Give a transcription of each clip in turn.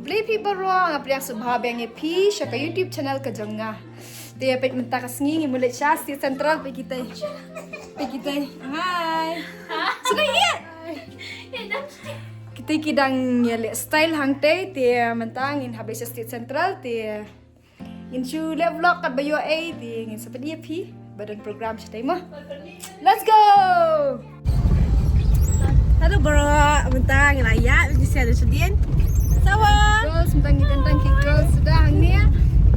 beli pi barang apa yang sebab yang pi syaka YouTube channel ke jonga. Dia pet mentak sengi mulai syasti sentral pe kita. Hai. Sudah iya. Kita kidang yale style hangte dia mentangin habis state central dia. In chu le vlog kat bayo ai dia ngin seperti pi badan program sitai mah. Let's go. Halo bro, mentang raya di sana sedien. Sawa. Girls mentang tentang girls sudah hangnya.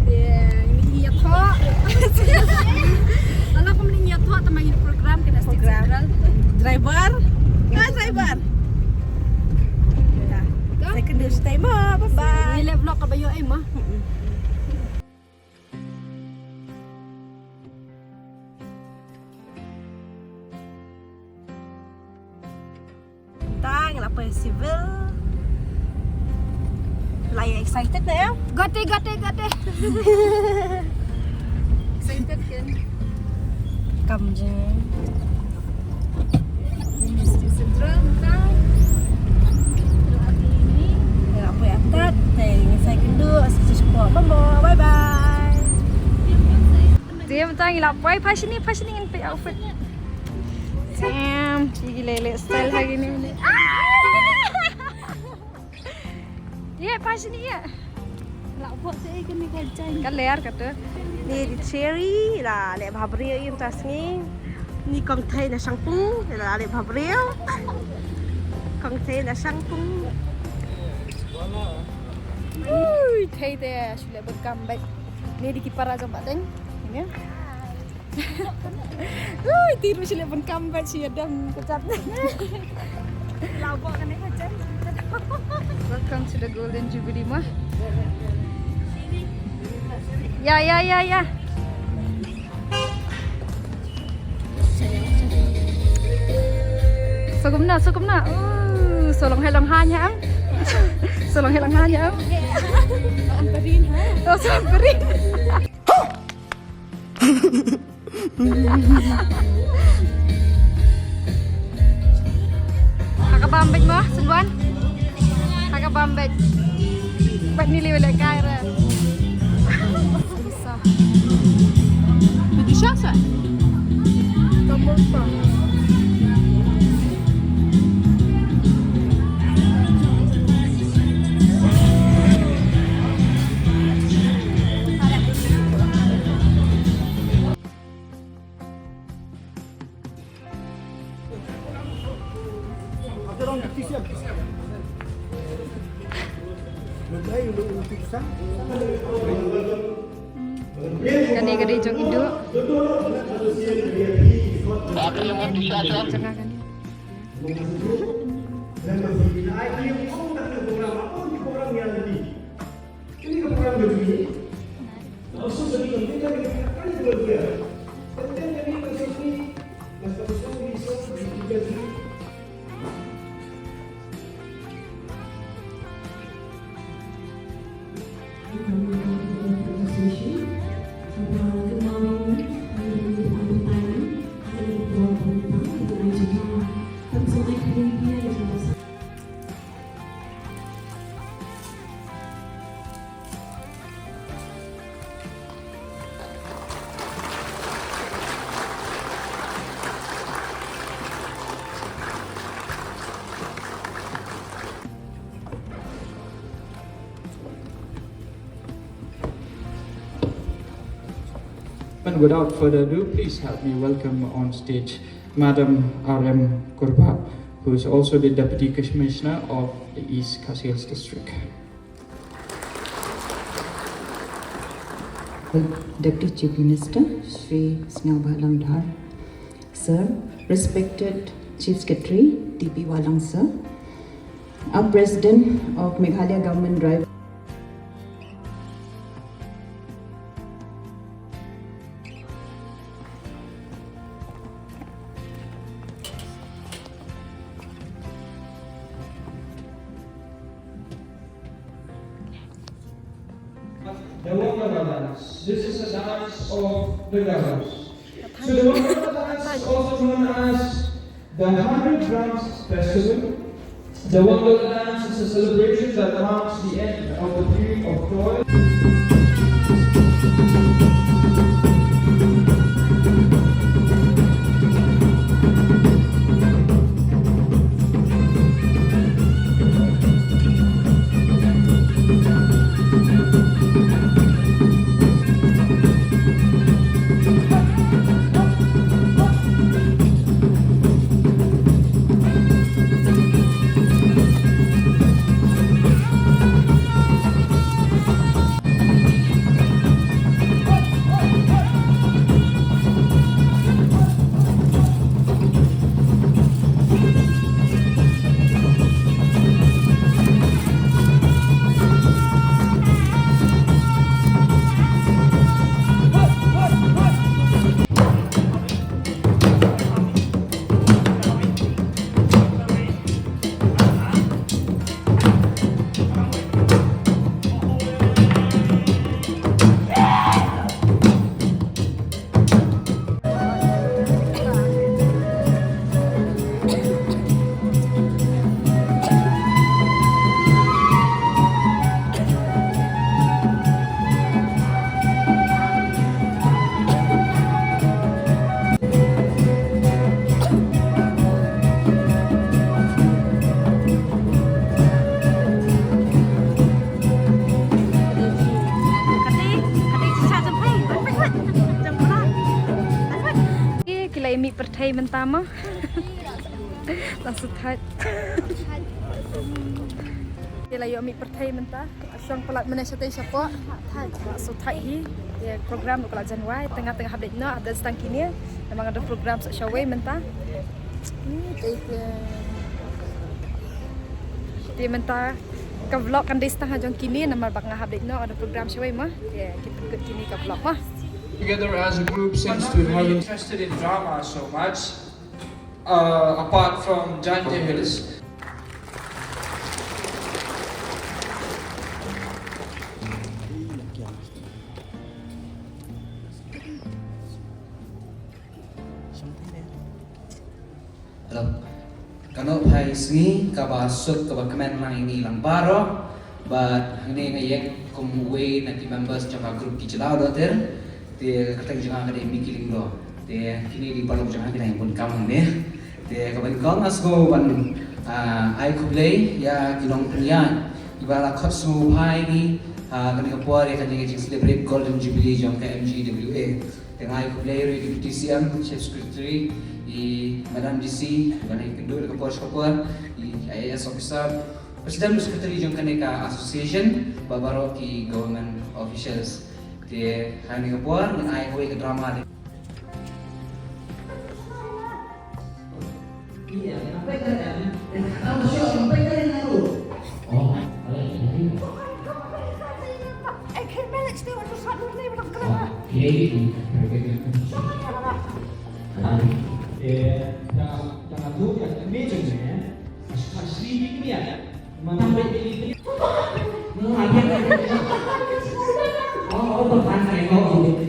Dia ini ya tho. Kalau kamu ini ya tho tamang program kena state central. Driver. Driver. Saya kena stay mo. Bye-bye. Ini le vlog kat bayo ai mah. Tang la festival. Laya excited na ya? Gate. Excited kan? Kam je. Ini state central mentang. Ya apa ya tat? Saya kena sesuatu mama. Bye-bye. Dia mentang ilapai fashion ingin pe outfit. Sam, cigi lele style hari ni. Dia fashion ya. Lak buat saya kena gajan. Kan lear kata. Ni di cherry lah, lek bhabrio im tas ni. Ni kong thai na sangpung, lah lek bhabrio. Kong thai na sangpung. Ui, thay dia sudah berkambek. Ni di kipar aja Pak Teng. Ini. Ui, tiru sudah berkambek sih adam kecat. Labok kan gajan. Welcome to the Golden Jubilee mah. Ya. Sogumna. Solong helang hanya am. Solong helang hanya am. Amperin ha. Oh, samperin. Kakak bambek mah, seluan. Kakak bambek. Buat nilai balik kaya. Susah. Bagi siapa? Tombol pa. Kani jong Indo. Jangan kan. And without further ado, please help me welcome on stage Madam R.M. Kurba, who is also the Deputy Commissioner of the East Kasils District. Deputy Chief Minister, Shri Snell Walang Dhar, Sir, respected Chief Secretary, T.P. Walang Sir, our President of Meghalaya Government Drive, The Wangala dance. This is a dance of the girls. So the Wangala dance is also known as the 100 Drums Festival. The Wangala dance is is a celebration that marks the end of the period of toil. Kilay mi pertai mentama. Langsung hat. Kilay mi pertai mentah. Asyang pelat mana syaitan siapa? Langsung hat hi. Ya program pelat Januari tengah-tengah update no ada setang kini. Memang ada program syawai mentah. Dia mentah ke vlog kan di setengah jam kini nama bang update no ada program syawai mah. Ya kita ikut kini ke vlog mah. Together as a group since we have interested in drama so much, apart from Jante Hills. Kano pai singi kaba sut kaba kemen lang ini lang baro, but ini ngayek kumwe nanti members jangka grup kicelau doter. Te katang jangan ada yang mikirin lo. Te kini di balok jangan kita yang pun kamu nih. Te kapan kau ngasgo ban ai kublay ya kinong penyan. Ibara kot semua pai ni kan kapur ya kan yang celebrate Golden Jubilee jam KMGWA. Te ai kublay dari DCM Chief Secretary di Madam DC kan yang kedua kapur di IAS officer. Presiden Secretary jam kaneka association babaro ki government officials. Dia hanya kepuan dengan ayah ke drama dia. Iya, kenapa kan? Kamu sampai kan lalu? Oh, ini. I can't manage to understand your name of Grandma. Jangan tuh yang meja ya. Asli ini ya. Sampai ini. Oh, bukan saya kok.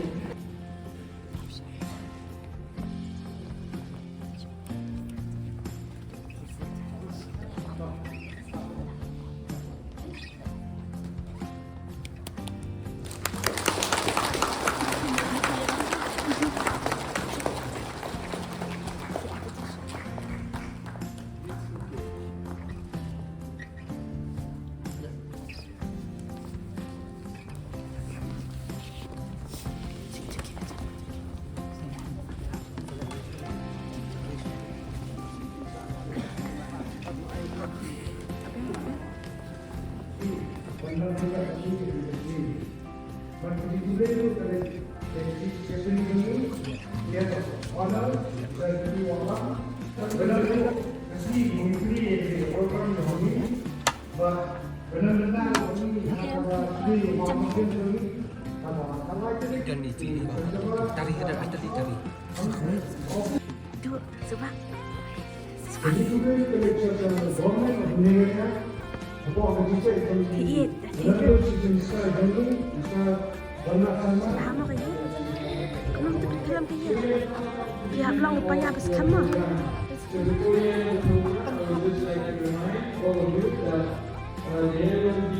Tarik ada tadi tarik. Tuh, coba. Iya, lama kayak kamu tuh dalam dia. Ya, belum upaya habis kamu.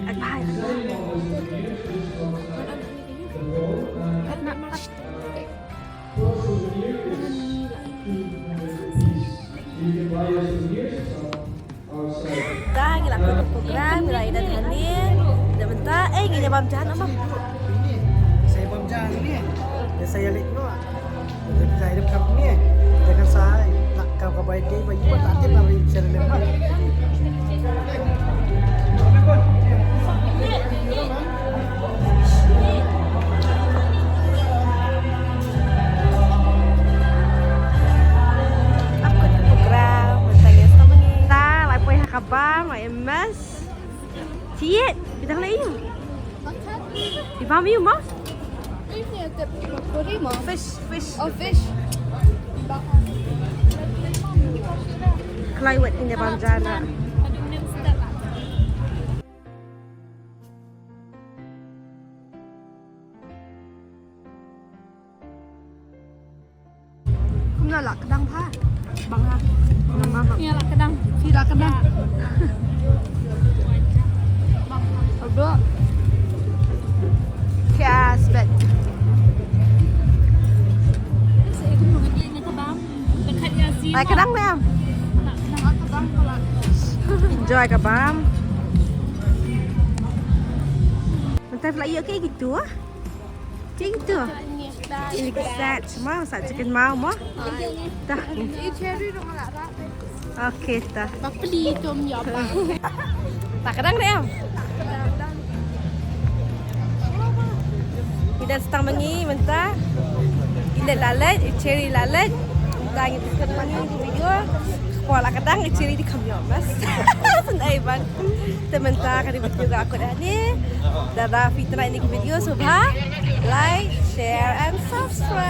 Agbahay. Dah gila aku program mulai dari hanin. Dah bentar gini bam jahan apa? Saya pemjang ni. Dan saya lek no. Jadi saya dekat ni. Dengan saya nak kau baik dia bagi buat tak tiap hari saya lemah. Aku ikut program mentang sama ni. Tak, lai poi khabar, mai emas. Ciet, kita lagi yuk. Di paham yuk mas? Fish. Oh, fish. Kelai wet ini paham jana. Kumna lah kedang pa. Bang ha. Nama bang. Ini lah kedang. Tidak kedang. Berdua. Kias bet. Lai kedang ni am. Enjoy ke bam. Mentah lagi okay gitu ah. Gitu. Ini set semua saat chicken mau mah. Dah. Okey dah. Beli tom yum. Tak kadang ni am. Kita setang mengi mentah. Ini lalat, cherry lalat. Mentah ini biskuit mengi di video. Kuala kadang cherry di kamyo mas. Senai bang. Tementah kali video aku dah ni. Dah fitnah ini video subha. Like, share and subscribe.